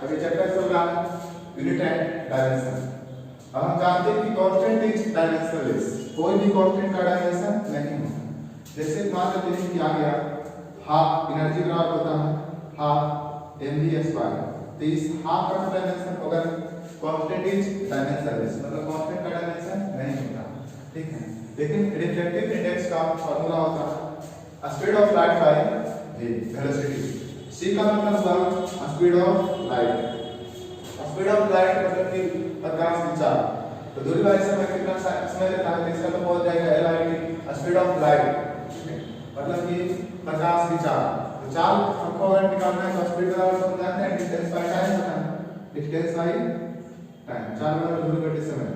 अभी चैप्टर चल रहा है यूनिट एंड डायमेंशन। अब हम जानते हैं कि कांस्टेंट इज डायमेंशनलेस, कोई भी कांस्टेंट का डायमेंशन नहीं होता। जैसे मान लेते हैं कि आ गया हाफ एनर्जी बराबर होता है हाफ mv², तो इस हाफ का डायमेंशन अगर कांस्टेंट इज डायमेंशनलेस मतलब कांस्टेंट का डायमेंशन नहीं होता, ठीक है। लेकिन रिफ्लेक्टिव इंडेक्स का फार्मूला होता है speed of light by velocity. c का मतलब हुआ speed of light, speed of light मतलब कि प्रकाश की चाल, तो दूरी बाय समय कितना समय लेता है, इसका तो बोल जाएगा LIT स्पीड ऑफ लाइट, मतलब कि प्रकाश की चाल। तो चाल हमको अगर निकालना है तो स्पीड बराबर हो जाता है डिस्टेंस बाय टाइम होता है, डिस्टेंस बाय टाइम, चाल बराबर दूरी बटे समय,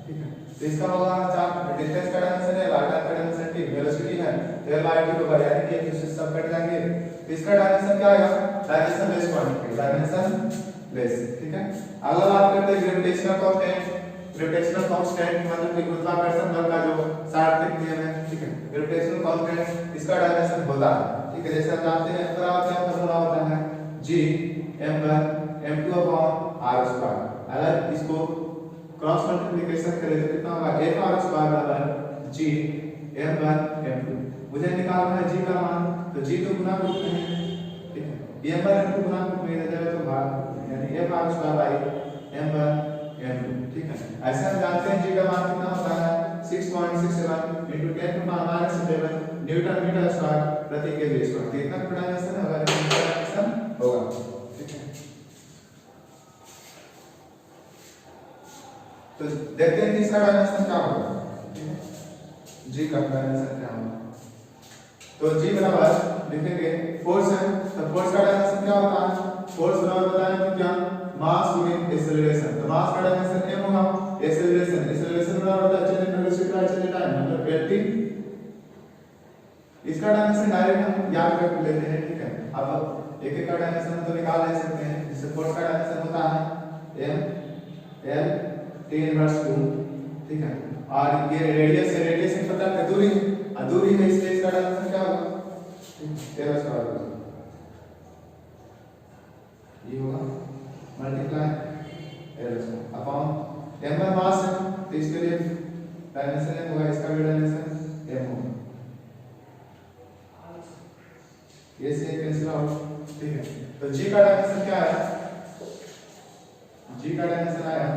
ठीक है। तो इसका होगा चाल डिस्टेंस का डायमेंशन है, लाइट का डायमेंशन t, वेलोसिटी है तो LIT होगा, यानी कि एक दूसरे से सब कट जाएंगे। तो इसका डायमेंशन क्या आएगा, dimension less quantity, dimension less, ठीक है। अगला बात करते हैं ग्रेविटेशनल कांस्टेंट। ग्रेविटेशनल कांस्टेंट मतलब कि गुरुत्वाकर्षण बल का जो सार्वत्रिक नियम है, ठीक है। ग्रेविटेशनल कांस्टेंट इसका डायमेंशन होता है, ठीक है। जैसे हम जानते हैं फॉर्मूला होता है g m1 m2/r²। अगर इसको क्रॉस मल्टीप्लिकेशन करें तो कितना होगा, f(r²) बराबर g m1 m2। मुझे निकालना है g का मान, तो g तो गुणा रूप में है, ठीक है। m1 m2 गुणा रूप में इधर जाए तो भाग, यानी f(r²) m1 m2, ठीक है। ऐसे हम जानते हैं g का मान कितना होता है 6.67 × 10⁻⁷ न्यूटन मीटर स्क्वायर प्रति केजी स्क्वायर। कितना डायमेंशन होगा, डायमेंशन होगा, ठीक है। तो देखते हैं कि इसका डायमेंशन क्या होगा, ठीक है। g का डायमेंशन क्या होगा, तो g बराबर लिखेंगे फोर्स है, तो फोर्स का डायमेंशन क्या होता है, फोर्स बराबर बताएं कि क्या मास गुणित एक्सेलरेशन। तो मास का डायमेंशन m होगा, एक्सेलरेशन बराबर होता है चलने वेलोसिटी बाय चलने टाइम मतलब lt। इसका डायमेंशन डायरेक्ट हम याद कर लेते हैं, ठीक है। अब एक एक का डायमेंशन तो निकाल ले सकते हैं। जैसे फोर्स का डायमेंशन होता है m l tan−2, ठीक है। और ये रेडियस है, रेडियस से पता है दूरी है, और दूरी है इसलिए इसका डायमेंशन क्या होगा, l² ये होगा मल्टीप्लाई l² अपॉन m1 मास है, तो इसके लिए डायमेंशन m होगा, इसका भी डायमेंशन m होगा, ये से कैंसिल आउट, ठीक है। तो g का डायमेंशन क्या है, g का डायमेंशन आया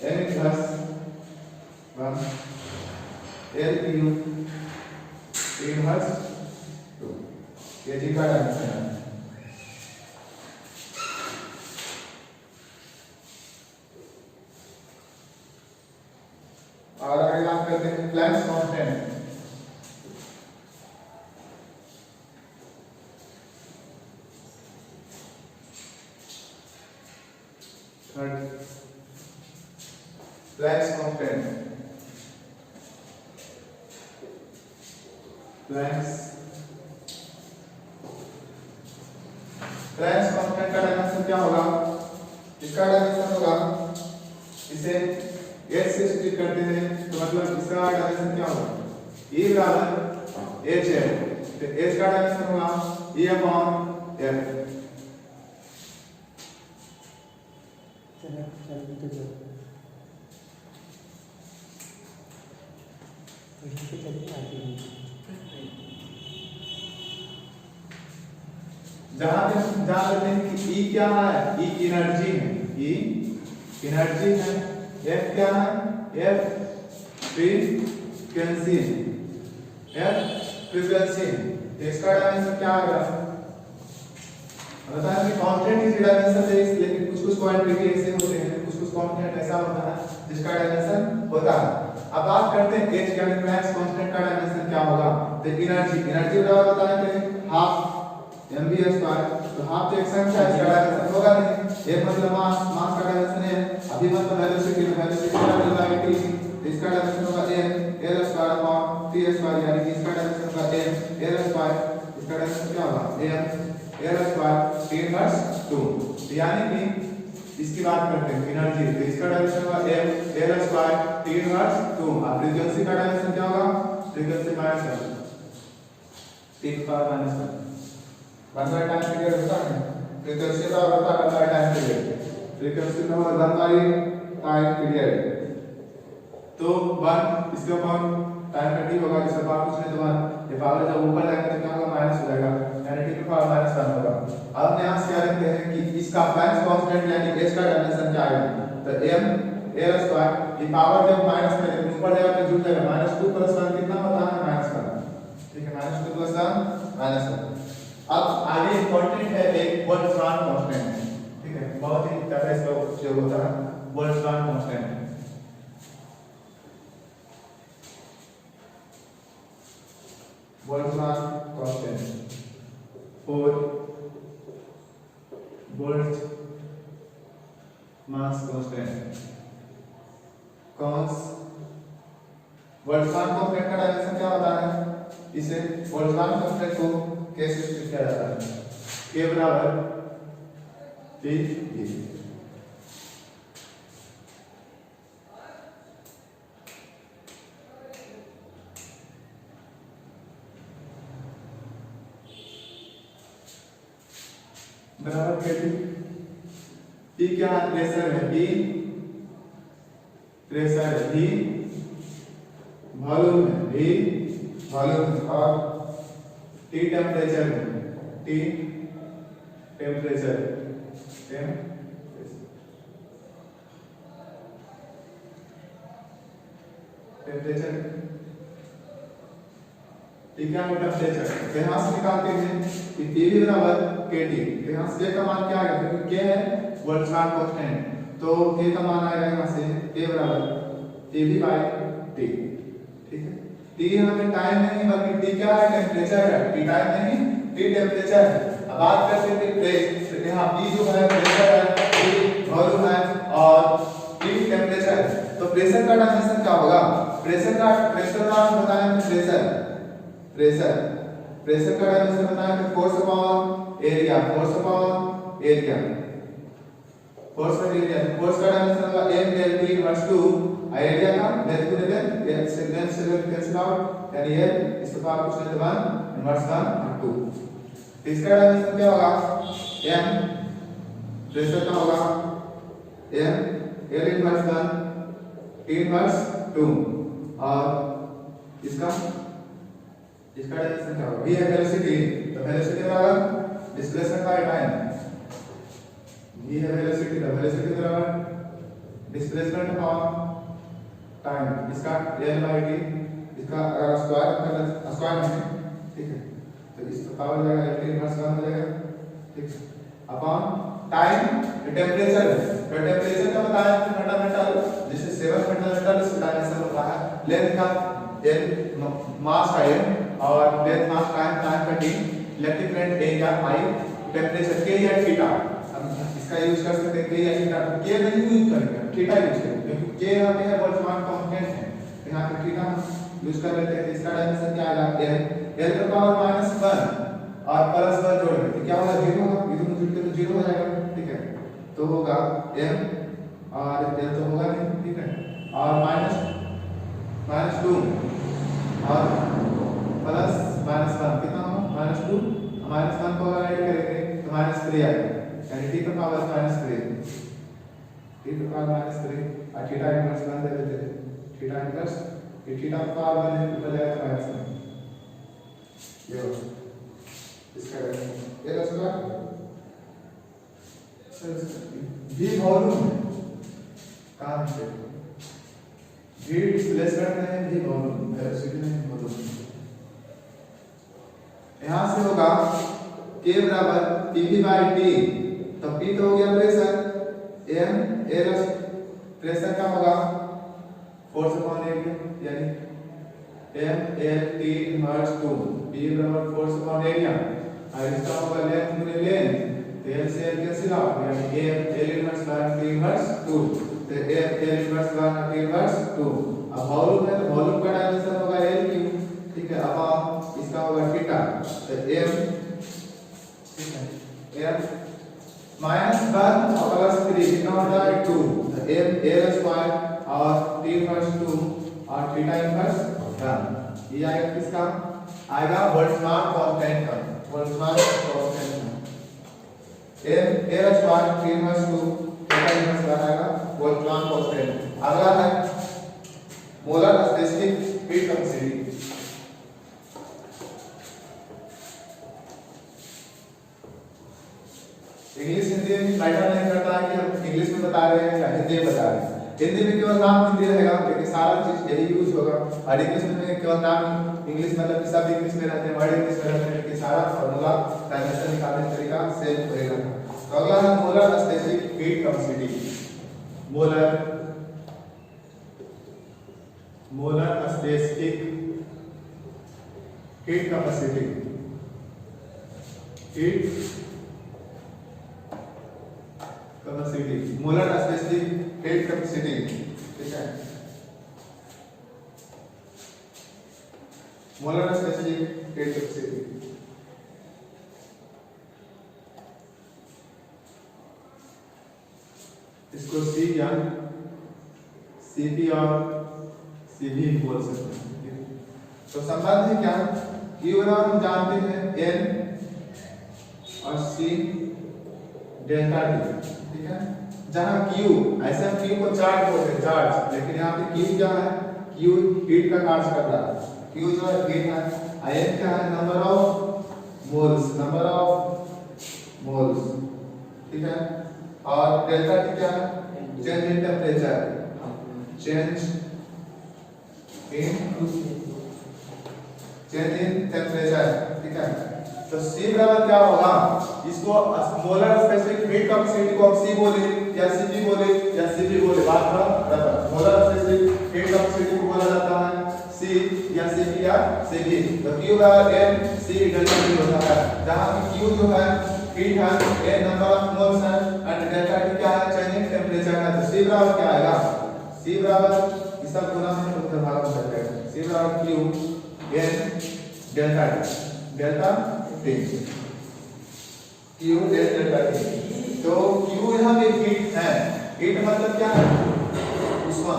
n inverse 1 l cube inverse 2, ये g का डायमेंशन है। और आगे बात करते हैं Planck's constant. Planck's constant, Planck's constant का डायमेंशन क्या होगा, इसका डायमेंशन होगा, इसे h से स्प्लिट करते हैं तो मतलब इसका डायमेंशन क्या होगा, e बराबर h है, तो h का डायमेंशन होगा e/f। जहां पे हम जान लेते हैं कि E क्या है, E एनर्जी है, E एनर्जी है, F क्या है, F फ्रीक्वेंसी है, F फ्रीक्वेंसी है। तो इसका डायमेंशन क्या आएगा, बताएं कि कांस्टेंट इज डायमेंशन है, लेकिन कुछ क्वांटिटी ऐसे होते हैं, कुछ कांस्टेंट ऐसा होता है जिसका डायमेंशन होता है। अब बात करते हैं h यानी प्लैंक्स कांस्टेंट का डायमेंशन क्या होगा, तो एनर्जी बराबर होता है हाफ mv², तो हाफ तो एक संख्या है, इसका डायमेंशन होगा नहीं, ये मतलब मास का डायमेंशन है, अभी मतलब वेलोसिटी का डायमेंशन, इसका डायमेंशन होगा m l²/t², यानी कि इसका डायमेंशन होगा m l², इसका डायमेंशन क्या होगा m l² tan−2। यानी कि इसकी बात करते हैं एनर्जी, तो इसका डायमेंशन होगा m l² tan−2। और फ्रीक्वेंसी का डायमेंशन क्या होगा, फ्रीक्वेंसी -1 10⁻⁻1 1/टाइम पीरियड होता है, फ्रीक्वेंसी का होता है टाइम पीरियड, फ्रीक्वेंसी का मतलब टाइम पीरियड। तो 1 इसके अपॉन टाइम का t होगा, इसका पावर कुछ नहीं तो 1, ये पावर जब ऊपर जाएगा तो क्या होगा माइनस हो जाएगा, यानी t की पावर -1 होगा। अब हम यहाँ से क्या लिखते हैं कि इसका प्लैंक्स कांस्टेंट यानी h का डायमेंशन क्या आएगा, तो m l स्क्वायर, ये पावर जब माइनस में ऊपर जाएगा तो जुड़ जाएगा, -2 + 1 कितना होता है -1, ठीक है, -2 + 1 -1। अब आगे इंपॉर्टेंट है एक बोल्ट्जमान कांस्टेंट, ठीक है, बहुत ही ज्यादा इसका उपयोग होता है Boltzmann constant. Boltzmann constant 4 Boltzmann constant Boltzmann constant का डायमेंशन क्या होता है, इसे बोल्ट्जमान कांस्टेंट को कैसे स्थित किया जाता है, k बराबर t e। बराबर T क्या है, प्रेशर है, T प्रेशर है, V वॉल्यूम है, V वॉल्यूम है, और T टेम्परेचर है, T टेम्परेचर टेम्परेचर T क्या है, टेम्परेचर। तो यहाँ से निकालते हैं कि T बराबर kT, तो यहाँ से K का मान क्या आएगा, क्योंकि K है बोल्ट्जमान कांस्टेंट, तो K का मान आएगा यहाँ से K बराबर TB/T, ठीक है। T हमें टाइम नहीं बल्कि T क्या है, टेम्परेचर है, T टाइम नहीं T टेम्परेचर है। अब बात करते हैं प्रेशर, यहाँ P जो है प्रेशर है, T वॉल्यूम है और T टेम्परेचर है। तो प्रेशर का डायमेंशन क्या होगा, प्रेशर का बताया है प्रेशर का डायमेंशन बताया है फोर्स अपॉन एरिया, फोर्स का डायमेंशन होगा m/L t इनवर्स 2, एरिया का लेंथ टू लेंथ से कैंसिल आउट, यानी ये इसके पावर कुछ नहीं 1 इनवर्स 1/2। इसका डायमेंशन क्या होगा, m प्रेशर का होगा m L inverse 1 t inverse 2, और इसका डायमेंशन क्या होगा, v है वेलोसिटी, तो वेलोसिटी बराबर डिस्प्लेसमेंट बाय टाइम, v है वेलोसिटी, तो वेलोसिटी बराबर डिस्प्लेसमेंट अपॉन टाइम, इसका L/t, इसका स्क्वायर में, ठीक है, तो इसका पावर जाएगा L इनवर्स 1 हो जाएगा, ठीक है, अपॉन टाइम टेम्परेचर, तो टेम्परेचर का बताया है फंडामेंटल, जिसे 7 फंडामेंटल इसका डायमेंशन होता है, लेंथ का L, मास का M, और लेंथ मास टाइम का T, electric current area I, temperature K या थीटा, हम इसका यूज कर सकते हैं K या थीटा, K नहीं यूज करेंगे, थीटा यूज करेंगे, क्योंकि K यहाँ पे है बोल्ट्जमान कांस्टेंट है, यहाँ पे थीटा यूज कर लेते हैं। इसका डायमेंशन क्या आएगा, L का पावर -1 और +1 जोड़ लेते हैं, क्या होगा 0 होगा, ये दोनों जुड़ के तो 0 हो जाएगा, ठीक है, तो होगा m और L तो होगा नहीं, ठीक है, और -2 और +-1 कितना होगा, -2, -1 को अगर ऐड करेंगे तो -3 आएगा, यानी t का पावर -3, t का पावर -3 और थीटा इनवर्स 1 दे देते हैं, थीटा इनवर्स, ये थीटा का पावर 1 है, ऊपर जाएगा -1, ये इसका ये रसला v वॉल्यूम कहां से, v डिस्प्लेसमेंट में है, v वॉल्यूम वेलोसिटी में वॉल्यूम, यहां से होगा k बराबर Pv/T, तो P तो हो गया प्रेशर, m L प्रेशर का होगा फोर्स अपॉन एरिया, यानी m L T inverse 2, P बराबर फोर्स अपॉन एरिया, और इसका होगा लेंथ गुने लेंथ, तो L से L कैंसिल आउट, यानी m L inverse 1 T inverse 2, तो m L inverse 1 T inverse 2। अब वॉल्यूम है तो वॉल्यूम का डायमेंशन होगा L, ठीक है, अब इसका होगा थीटा, तो m, ठीक है, m -1 और +3 कितना होता है 2, तो m L स्क्वायर और T इनवर्स 2 और थीटा इनवर्स 1, ये आएगा किसका, आएगा बोल्ट्जमान कांस्टेंट का, Boltzmann constant. m a square t inverse 2 theta inverse आएगा बोल्ट्जमान कांस्टेंट। अगला है molar specific heat capacity. English Hindi में मैटर नहीं करता है कि हम इंग्लिश में बता रहे हैं या हिंदी में बता रहे हैं। हिंदी में केवल नाम हिंदी रहेगा लेकिन सारा चीज यही यूज होगा, और इंग्लिश में केवल नाम इंग्लिश मतलब कि सब इंग्लिश में रहते हैं, वर्ड इंग्लिश में रहते हैं, लेकिन सारा फार्मूला डायमेंशन निकालने का तरीका सेम होएगा। तो अगला है molar specific heat capacity. Molar specific heat capacity. Molar specific heat capacity, ठीक है। मोलर स्पेसिफिक हीट कैपेसिटी इसको सी या सीपी और सीवी बोल सकते हैं। तो संबंध है क्या, Q बराबर हम जानते हैं N और C डेल्टा T, ठीक है। जहां Q ऐसे हम Q को चार्ज बोलते हैं, चार्ज, लेकिन यहाँ पे Q क्या है, Q हीट का कार्य कर रहा है। Q जो है हीट है, N क्या है, नंबर ऑफ मोल्स, ठीक है। और डेल्टा T क्या है, change in temperature, change in temperature, ठीक है। तो C बराबर क्या होगा, इसको मोलर स्पेसिफिक हीट कैपेसिटी को हम C बोले या Cp बोले या Cp बोले, बात बराबर। मोलर स्पेसिफिक हीट कैपेसिटी को बोला जाता है C या Cp या Cv। तो Q बराबर N C डेल्टा T होता है, जहां पे Q जो है हीट है, N नंबर ऑफ मोल्स है, एंड डेल्टा T क्या है, चेंज इन टेम्परेचर है। तो C बराबर क्या आएगा, C बराबर इस सब गुना में उत्तर भाग में करते हैं। C बराबर Q N delta T, Q delta T। तो Q यहाँ पे हीट है, हीट मतलब क्या है, ऊष्मा।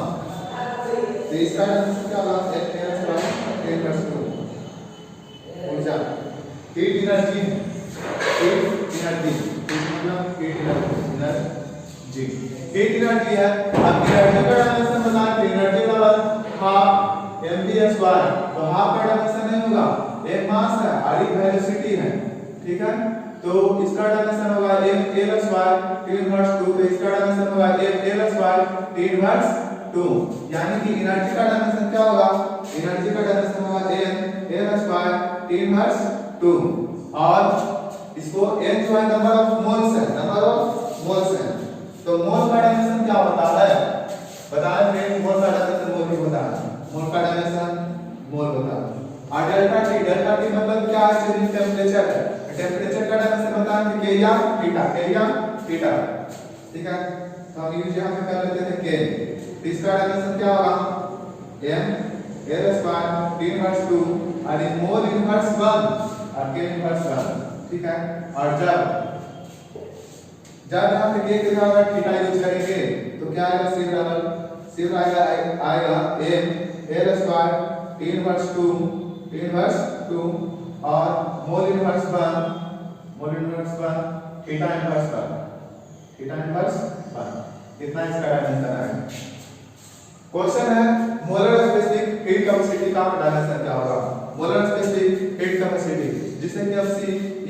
तो इसका आंसर क्या होगा, ऊर्जा, हीट एनर्जी, मतलब हीट एनर्जी है। अब एनर्जी का डायमेंशन बता, एनर्जी बराबर हाफ mv स्क्वायर। तो हाफ का डायमेंशन नहीं होगा, एक मास है और एक वेलोसिटी है, ठीक है। तो इसका डायमेंशन होगा l स्क्वायर t इनवर्स 2, तो इसका डायमेंशन होगा l स्क्वायर t इनवर्स 2, यानी कि एनर्जी का डायमेंशन क्या होगा, एनर्जी का डायमेंशन होगा l स्क्वायर t इनवर्स 2, और इसको n जो है नंबर ऑफ मोल्स है, तो मोल का डायमेंशन क्या होता है, बताएं फ्रेंड। मोल का डायमेंशन मोल ही होता है, मोल का डायमेंशन मोल होता है। और डेल्टा टी मतलब क्या है, चेंज इन टेम्परेचर है। टेम्परेचर का डायमेंशन बताएं K या थीटा, ठीक है। तो हम यूज यहां पे कर लेते थे K। इसका डायमेंशन क्या होगा, m l square t inverse 2 और मोल इनवर्स 1 और K इनवर्स 1, ठीक है। और जब यहां पे K के बराबर थीटा यूज करेंगे तो क्या आएगा, C बराबर आएगा m l square t inverse 2 और मोल इनवर्स 1 थीटा इनवर्स 1, कितना इसका डायमेंशन है। क्वेश्चन है मोलर स्पेसिफिक हीट कैपेसिटी का डायमेंशन क्या होगा, मोलर स्पेसिफिक हीट कैपेसिटी, जिसे कि हम C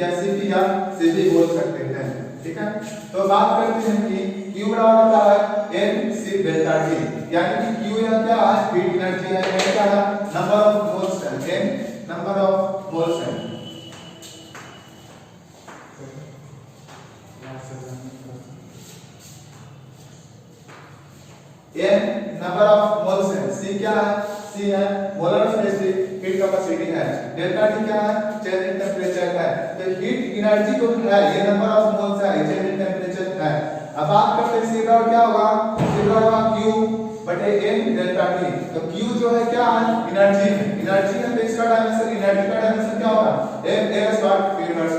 या Cp या Cv बोल सकते हैं, ठीक है। तो बात करते हैं कि Q बराबर होता है N C डेल्टा T, यानी कि Q यह क्या है, हीट एनर्जी है, N क्या है, नंबर ऑफ मोल्स है, N नंबर ऑफ मोल्स है। N नंबर ऑफ मोल्स है, C क्या है, C है मोलर स्पेसिफिक हीट कैपेसिटी है, डेल्टा T क्या है, चेंज इन टेम्परेचर है। तो हीट एनर्जी जो है ये नंबर ऑफ मोल्स है, चेंज इन टेम्परेचर है। अब बात करते हैं C बराबर क्या होगा, C बराबर Q बटे N डेल्टा T। तो Q जो है क्या है, एनर्जी है, तो इसका डायमेंशन, एनर्जी का डायमेंशन क्या होगा, m l square t inverse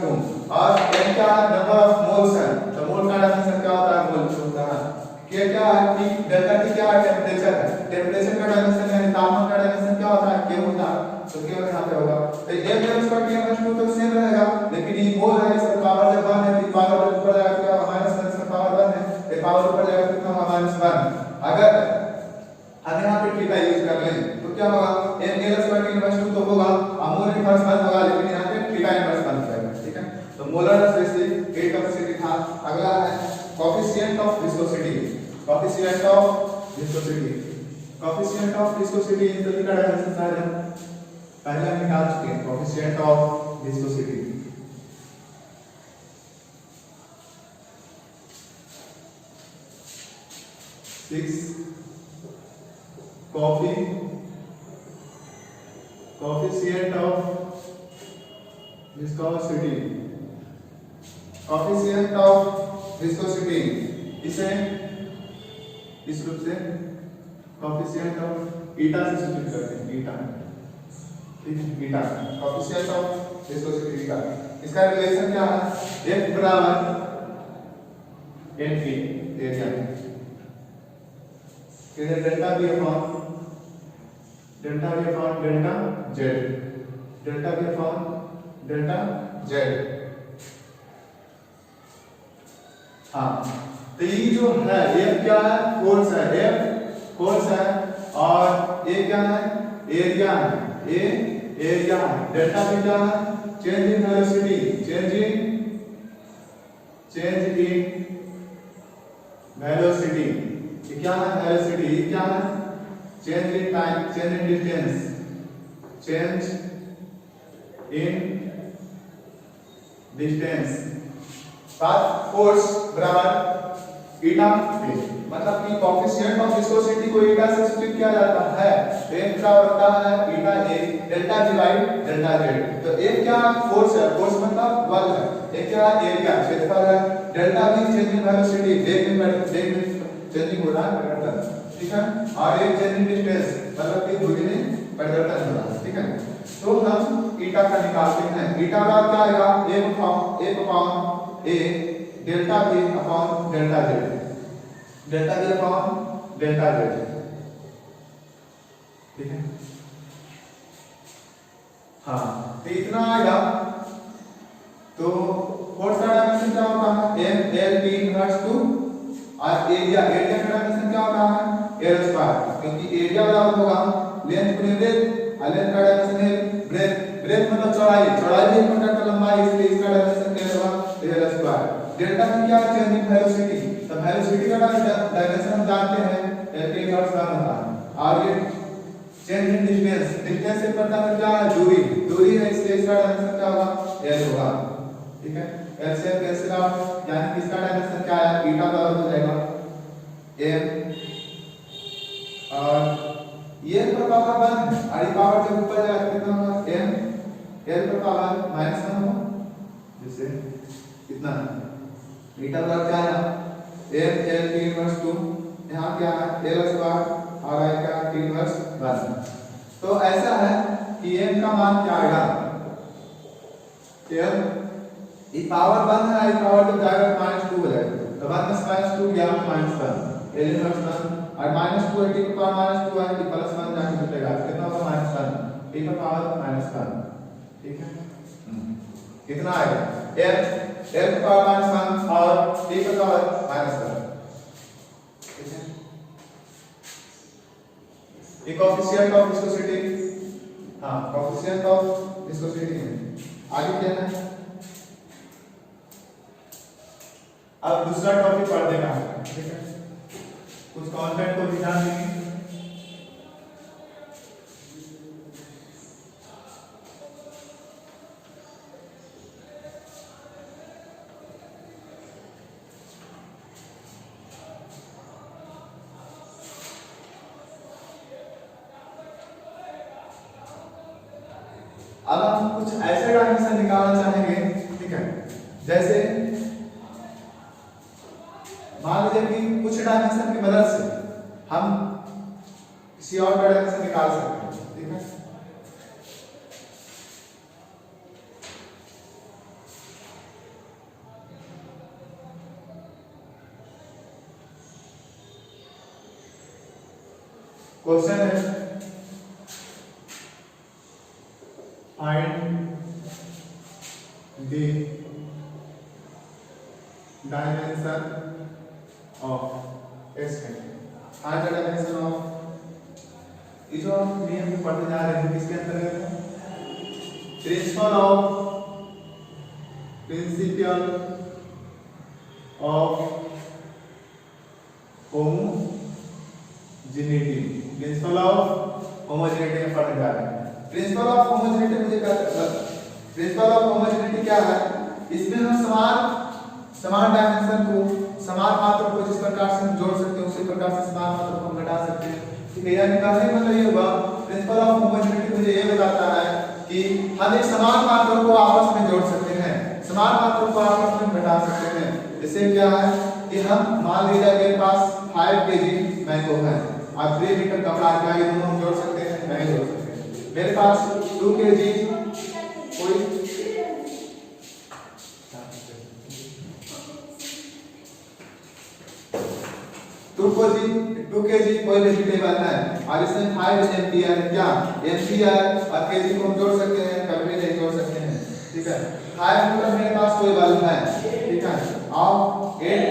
2 और n क्या है, नंबर ऑफ मोल्स है, तो मोल का डायमेंशन क्या होता है, मोल होता है। K क्या है, T डेल्टा T क्या है, टेम्परेचर है, टेम्परेचर का डायमेंशन यानी तापमान का डायमेंशन क्या होता है, K होता है, तो K यहां पे होगा। तो m l square t inverse 2 तो सेम रहेगा, लेकिन ये मोल है, इसका क्या होगा m l स्क्वायर की इनवर्स 2 तो होगा, मोल इनवर्स 1 होगा, लेकिन यहाँ पे थीटा इनवर्स 1 रहेगा, ठीक है। तो मोलर स्पेसिफिक एयर कैपेसिटी था। अगला है coefficient of viscosity. Coefficient of viscosity, coefficient of viscosity इन सभी का डायमेंशन सारे हम पहले हम निकाल चुके हैं। Coefficient of viscosity coefficient of viscosity, coefficient of viscosity इसे इस रूप से कोएफिशिएंट ऑफ ईटा से सूचित करते हैं, ईटा, ठीक है, ईटा कोएफिशिएंट ऑफ विस्कोसिटी ईटा। इसका रिलेशन क्या है, F बराबर NP एरिया, इधर delta V upon delta Z, delta V upon delta Z। हाँ, तो ये जो है F क्या है, फोर्स है, F फोर्स है, और A क्या है, एरिया है, A एरिया है, डेल्टा V क्या है, change in velocity, change in velocity, ये क्या है वेलोसिटी, ये क्या है change in time, change in distance, change in distance. बात फोर्स बराबर ईटा v, मतलब कि कोएफिशिएंट ऑफ विस्कोसिटी को ईटा से सूचित किया जाता है। F का होता है ईटा A delta V by delta Z। तो F क्या फोर्स है, फोर्स मतलब बल है, A क्या एरिया क्षेत्रफल है, delta V change in velocity, वेग में चेंजिंग हो रहा है, परिवर्तन, ठीक है, और एक चेंज इन डिस्टेंस मतलब कि दूरी में परिवर्तन हो रहा है, ठीक है। तो हम ईटा का निकालते हैं। ईटा का क्या आएगा, एक upon A delta V upon delta Z, delta V upon delta Z, ठीक है। हाँ, तो इतना आएगा। तो फोर्स का डायमेंशन क्या होता है, M L T इनवर्स 2, और एरिया का डायमेंशन क्या होता है, L स्क्वायर, क्योंकि एरिया बराबर होगा लेंथ गुने ब्रेथ, और लेंथ का डायमेंशन है ब्रेथ, ब्रेथ मतलब चौड़ाई, चौड़ाई भी कंडक्टर लंबाई, इसलिए इसका डायमेंशन क्या होगा, L स्क्वायर। डेल्टा की क्या चेंज इन वेलोसिटी, तो वेलोसिटी का डायमेंशन हम जानते हैं L के इनवर्स 1 होता है, और ये चेंज इन डिस्टेंस, डिस्टेंस से पता है क्या है, दूरी, दूरी है, इसलिए इसका डायमेंशन क्या होगा, L होगा, ठीक है। L से कैंसिल आउट, यानी कि इसका डायमेंशन क्या है, ईटा बराबर हो जाएगा M, और ये पर पावर 1 है, और ये पावर जब ऊपर जाएगा कितना होगा, M L पर पावर -1 होगा, जैसे कितना ईटा बराबर क्या है, M L T इनवर्स 2, यहाँ क्या है L स्क्वायर, और आई का T इनवर्स 1। तो ऐसा है कि M का मान क्या आएगा, M ये पावर 1 है, ये पावर जब जाएगा -2 हो जाएगा, तो 1 में -2 गया -1, L इनवर्स 1, और -2 है, T की पावर -2 है, T प्लस 1 जाके जुटेगा, कितना होगा -1, T का पावर -1, ठीक है। कितना आएगा, M L का पावर -1 और T का पावर -1, ठीक है। ये कोएफिशिएंट ऑफ विस्कोसिटी, हाँ कोएफिशिएंट ऑफ विस्कोसिटी है। आगे क्या है, अब दूसरा टॉपिक पढ़ देना है, ठीक है, कुछ कंटेंट को भी ध्यान देंगे। अब हम कुछ ऐसे डायमेंशन निकालना चाहेंगे, ठीक है, जैसे मान लीजिए कि कुछ डायमेंशन की मदद से हम किसी और का डायमेंशन निकाल सकते हैं, ठीक है। क्वेश्चन है find the dimension of S है, find the dimension of, ये जो नियम पढ़ते जा रहे हैं किसके अंतर्गत है? Principle of homogeneity, principle of homogeneity में पढ़ने जा रहे हैं। प्रिंसिपल ऑफ होमोजेनिटी मुझे क्या प्रिंसिपल ऑफ होमोजेनिटी क्या है? इसमें हम समान डायमेंशन को, समान मात्रा को जिस प्रकार से हम जोड़ सकते हैं उसी प्रकार से समान मात्रा को हम घटा सकते हैं। ठीक है, यानी कहने का मतलब ये हुआ प्रिंसिपल ऑफ होमोजेनिटी मुझे ये बताता है कि हम एक समान मात्रा को आपस में जोड़ सकते हैं, समान मात्रा को आपस में घटा सकते हैं। जैसे क्या है कि हम मान लीजिए मेरे पास 5 kg मैंगो है और 3 मीटर कपड़ा क्या ये दोनों हम जोड़ सकते हैं? नहीं जोड़ सकते। मेरे पास 2 kg कोई 2 kg कोई वेजिटेबल है और इसमें 5 एम्पियर क्या एम्पियर और केजी को हम जोड़ सकते हैं? कभी नहीं जोड़ सकते हैं। ठीक है, 5 मीटर मेरे पास कोई बल्ब है, ठीक है, और 8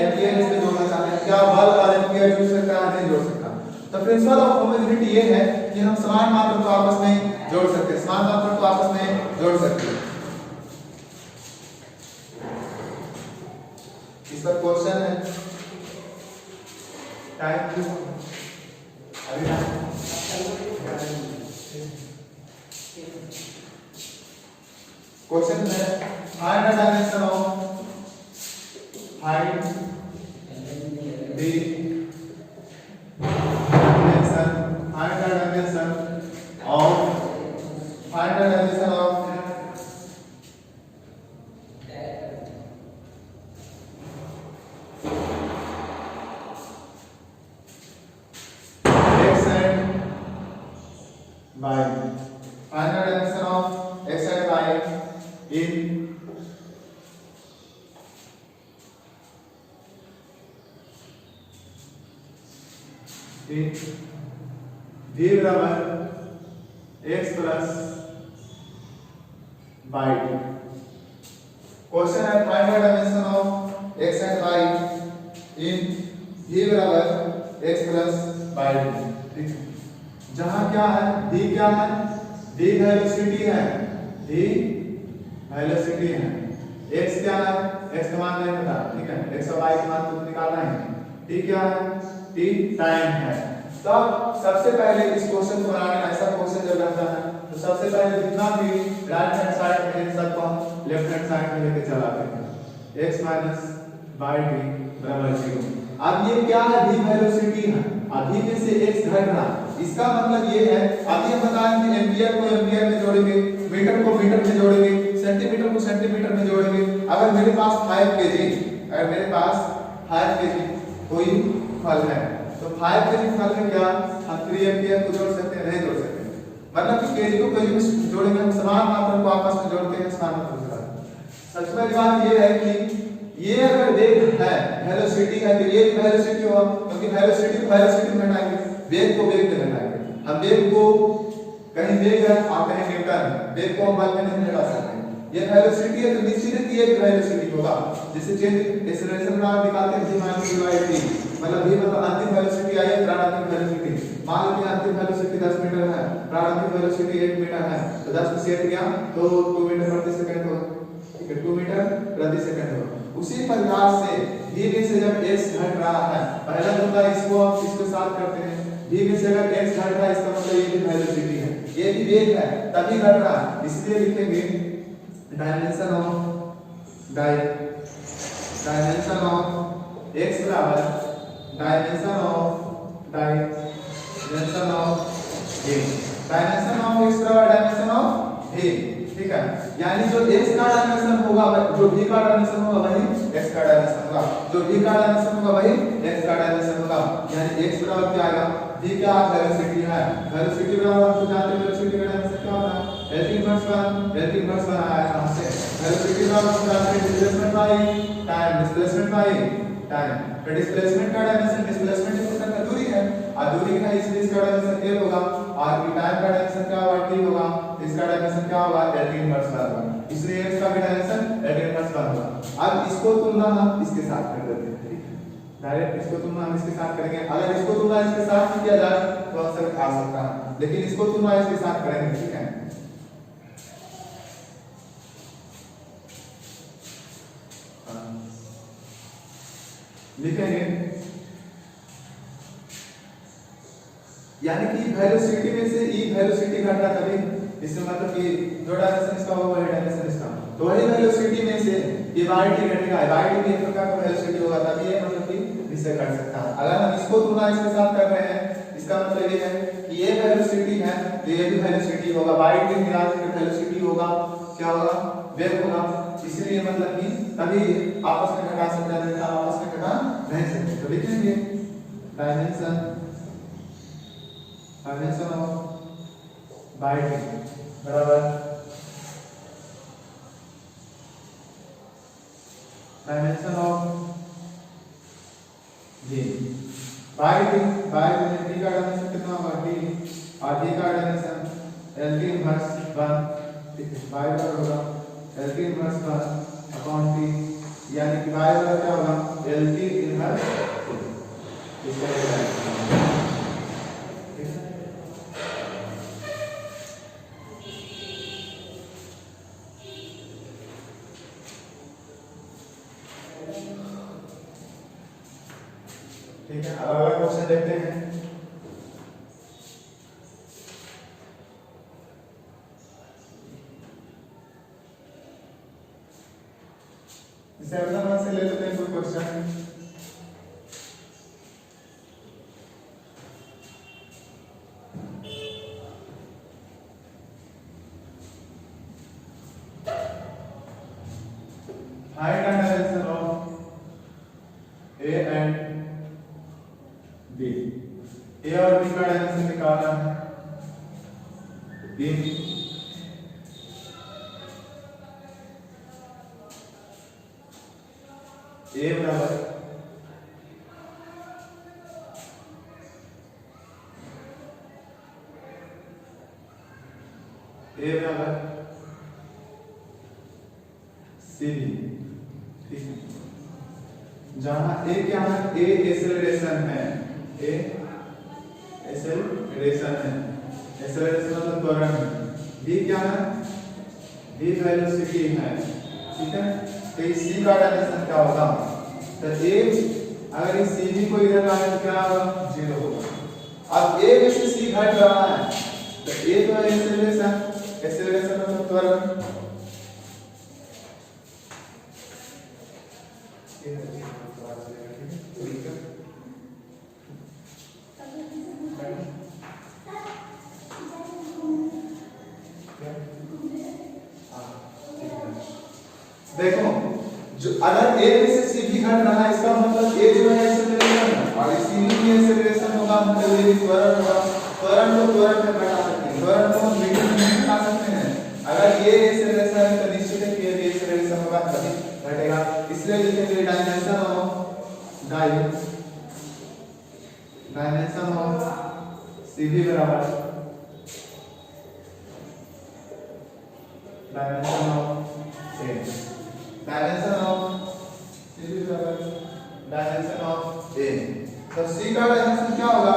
एम्पियर इसमें जोड़ना चाहते हैं, क्या बल्ब और एम्पियर जुड़ सकता है? नहीं जोड़ सकता। तो प्रिंसिपल ऑफ होमोजेनिटी ये है कि हम समान मात्रा को आपस में जोड़ सकते हैं, समान मात्रा को आपस में जोड़ सकते हैं। इस पर क्वेश्चन है टाइम अभी क्वेश्चन है find the dimension of height the dimension of by find the dimension of x and y in v बराबर x प्लस y। क्वेश्चन है find the dimension of x and y in v बराबर x plus y। ठीक है, जहां क्या है d क्या है? d वेलोसिटी है, d वेलोसिटी है, x क्या है? x का मान नहीं पता, ठीक है, x और y का मान तुम निकालना है। t क्या है? t टाइम है। तो सबसे पहले इस क्वेश्चन को बनाने ऐसा क्वेश्चन जब रहता है तो सबसे पहले जितना भी राइट हैंड साइड में है सबको हम लेफ्ट हैंड साइड में लेके चलाते हैं। x माइनस y d बराबर 0। अब ये क्या है? d वेलोसिटी है, अभी में से x घट रहा, इसका मतलब ये है अभी हम बताएं कि एम्पियर को एम्पियर में जोड़ेंगे, मीटर को मीटर में जोड़ेंगे, सेंटीमीटर को सेंटीमीटर में जोड़ेंगे। अगर मेरे पास 5 kg, अगर मेरे पास 5 kg कोई फल है तो 5 kg फल में क्या हम 3 एम्पियर को जोड़ सकते हैं? नहीं जोड़ सकते। मतलब कि केजी को केजी में जोड़ेंगे, हम समान मात्रा को आपस में जोड़ते हैं, समान मात्रा को जोड़ते। सबसे पहली बात ये है कि ये अगर वेग है, वेलोसिटी है, तो ये भी वेलोसिटी होगा, क्योंकि वेलोसिटी को वेलोसिटी में घटाएंगे, वेग को वेग में घटाएंगे। हम वेग को कहीं वेग है और कहीं न्यूटन, वेग को हम बल में नहीं घटा सकते। ये वेलोसिटी है तो निश्चित है कि ये वेलोसिटी होगा। जैसे चेंज एक्सेलरेशन का निकालते हैं g-t, मतलब v मतलब अंतिम वेलोसिटी आई है, प्रारंभिक वेलोसिटी। मान लीजिए अंतिम वेलोसिटी 10 मीटर है, प्रारंभिक वेलोसिटी 8 मीटर है, तो 10 में से 8 गया तो 2 मीटर प्रति सेकंड होगा, ठीक है, 2 मीटर प्रति सेकंड होगा। उसी प्रकार से धीरे से जब x घट रहा है, पहला होता है इसको हम इसके साथ करते हैं, धीरे से अगर x घट रहा है इसका मतलब ये भी वेलोसिटी है, ये भी वेग है तभी घट रहा है, इसलिए लिखेंगे डायमेंशन ऑफ x बराबर डायमेंशन ऑफ x बराबर डायमेंशन ऑफ v। ठीक है, यानी जो x का डायमेंशन होगा, जो v का डायमेंशन होगा वही x का डायमेंशन होगा, जो v का डायमेंशन होगा वही x का डायमेंशन होगा। यानी x बराबर क्या आएगा? v क्या वेलोसिटी है, वेलोसिटी बराबर हम तो जानते हैं वेलोसिटी का डायमेंशन क्या होता है? L इनवर्स 1 आया कहां से? वेलोसिटी बराबर हम जानते हैं displacement by time, displacement by time. तो डिस्प्लेसमेंट का डायमेंशन, डिस्प्लेसमेंट इस तरह का दूरी है और दूरी का इसलिए इसका डायमेंशन l होगा और टाइम का डायमेंशन क्या होगा? t होगा, इसका डायमेंशन क्या होगा? L इनवर्स 1 होगा, इसलिए x का भी डायमेंशन L इनवर्स 1 होगा। अब इसको तुलना हम इसके साथ कर देते हैं, ठीक है, डायरेक्ट इसको तुलना हम इसके साथ करेंगे, अगर इसको तुलना इसके साथ भी किया जाए तो आंसर आ सकता है, लेकिन इसको तुलना इसके साथ करेंगे, ठीक है। लिखेंगे यानी कि वेलोसिटी में से ई वेलोसिटी घटा तभी, इसका मतलब कि जो डायमेंशन इसका होगा वही डायमेंशन इसका, तो वही वेलोसिटी में से ये y_t घटेगा, y_t भी एक प्रकार का वेलोसिटी होगा, तभी ये मतलब कि इससे घट सकता है। अगर हम इसको तुलना इसके साथ कर रहे हैं, इसका मतलब ये है कि ये वेलोसिटी है तो ये भी वेलोसिटी होगा, y_t मिला के वेलोसिटी होगा, क्या होगा, वेग होगा, इसलिए मतलब कि तभी आपस में घटा सकते हैं, आपस में घटा नहीं सकते। तो लिखेंगे डायमेंशन ऑफ y_t बराबर डायमेंशन ऑफ v, y_t का डायमेंशन कितना होगा t, और t का डायमेंशन L इनवर्स 1, ठीक है, y बराबर होगा L इनवर्स 1 अपॉन t, यानी कि y बराबर क्या होगा L इनवर्स 2, इसका ठीक है। अब अगला क्वेश्चन देखते हैं। इसे अपना से ले लेते हैं कोई question. Find the dimension of A and B, A और B का डायमेंशन निकालना है। इन A बराबर CB, ठीक है, जहां A क्या है, A एक्सेलरेशन है, A एक्सेलरेशन है, एक्सेलरेशन मतलब त्वरण, B क्या है, B वेलोसिटी है, ठीक है। तो इस C का डायमेंशन क्या होगा, तो A अगर इस CB को इधर लाए तो क्या होगा, 0 होगा। अब A में से C घट रहा है तो A तो है एक्सेलरेशन, एक्सेलरेशन मतलब त्वरण, देखो जो अगर A में से C भी घट रहा है, इसका मतलब A जो है एक्सेलरेशन है और C भी एक्सेलरेशन होगा, मतलब ये त्वरण होगा। त्वरण को त्वरण में घटा सकते हैं, त्वरण को हम मीटर में घटा सकते हैं। अगर ये एक्सेलरेशन है तो निश्चित है कि ये भी एक्सेलरेशन होगा, तभी घटेगा। इसलिए लिखेंगे डायमेंशन ऑफ CB बराबर dimension of A, dimension of CB बराबर डायमेंशन ऑफ A। तो C का डायमेंशन क्या होगा,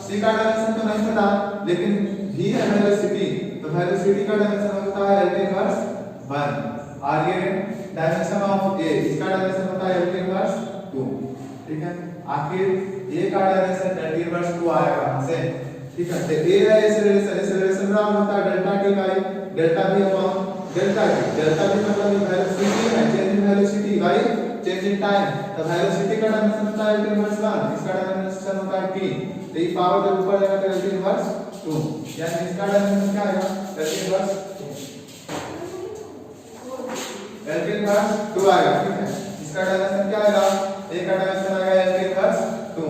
C का डायमेंशन तो नहीं पता, लेकिन V है वेलोसिटी, तो वेलोसिटी का डायमेंशन होता है L इनवर्स 1, और ये डायमेंशन ऑफ A, इसका डायमेंशन होता है L इनवर्स 2, ठीक है। आखिर A का डायमेंशन L इनवर्स 2 आएगा वहां से, ठीक है। तो A है एक्सेलरेशन, एक्सेलरेशन का होता है delta t by delta v upon delta t, delta v मतलब वेलोसिटी है, change in velocity by change in time, तो वेलोसिटी का डायमेंशन होता है L इनवर्स 1, इसका डायमेंशन होता है t, तो ये पावर जब ऊपर जाएगा तो L इनवर्स 2, यानी इसका डायमेंशन क्या आएगा, L इनवर्स 2, L इनवर्स 2 आएगा, ठीक है। इसका डायमेंशन क्या आएगा, A का डायमेंशन आएगा L इनवर्स 2।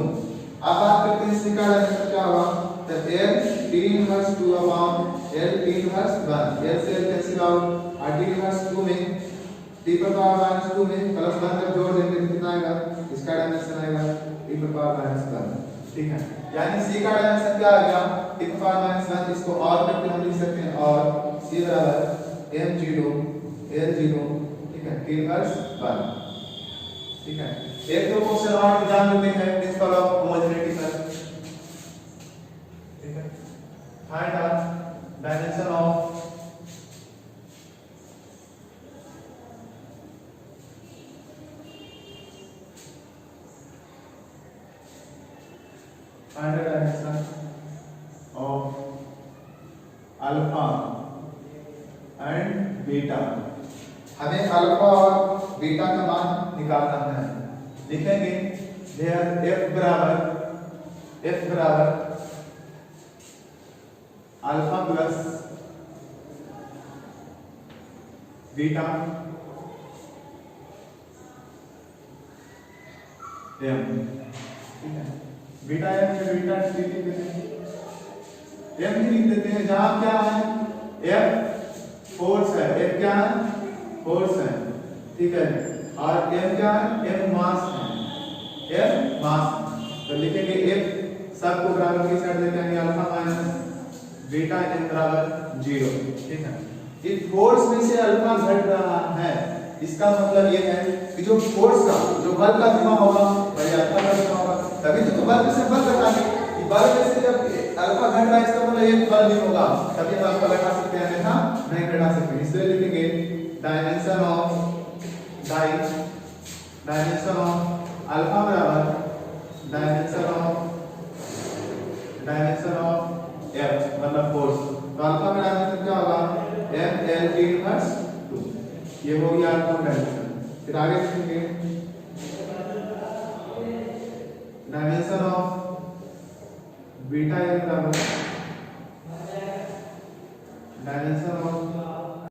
अब बात करते हैं C का डायमेंशन क्या होगा, तो L t inverse 2 upon L t inverse 1, L से L कैंसिल आउट, और t इनवर्स 2 में t पर पावर माइनस 2 में प्लस 1 जब जोड़ देंगे तो कितना आएगा, इसका डायमेंशन आएगा t पर पावर माइनस 1, ठीक है। यानी C का डायमेंशन क्या आएगा, t पर पावर माइनस 1, इसको और करके हम लिख सकते हैं, और C बराबर m0 L0, ठीक है, t इनवर्स 1। ठीक है। एक दो क्वेश्चन और जान लेते हैं प्रिंसिपल ऑफ होमोजेनिटी पर। ठीक है, find the dimension of alpha and beta. हमें अल्फा और बीटा का मान निकालना है। लिखेंगे देयर एफ बराबर अल्फा प्लस बीटा एम। ठीक है, बीटा एम में बीटा सी लिख देते हैं, एम भी लिख देते हैं। जहां क्या है एफ फोर्स है, एफ क्या है फोर्स है। ठीक है, और एम क्या है एम मास है, एम मास। तो लिखेंगे एफ सब को बराबर की साइड देते हैं अल्फा माइनस बीटा एम बराबर 0। ठीक है, इस फोर्स में से अल्फा घट रहा है, इसका मतलब ये है कि जो फोर्स का जो बल का धीमा होगा वही अल्फा का धीमा होगा। तभी तो बल से बल घटाएंगे, बल में से जब अल्फा घट रहा है इसका मतलब एक बल नहीं होगा, तभी हम अल्फा घटा सकते हैं अन्यथा नहीं घटा सकते। इसलिए लिखेंगे डायमेंशन ऑफ अल्फा बराबर डायमेंशन ऑफ एफ मतलब फोर्स। तो अल्फा का डायमेंशन क्या होगा एम एल की इनवर्स 2। ये हो गया अल्फा डायमेंशन। फिर आगे लिखेंगे डायमेंशन ऑफ बीटा एल बराबर डायमेंशन ऑफ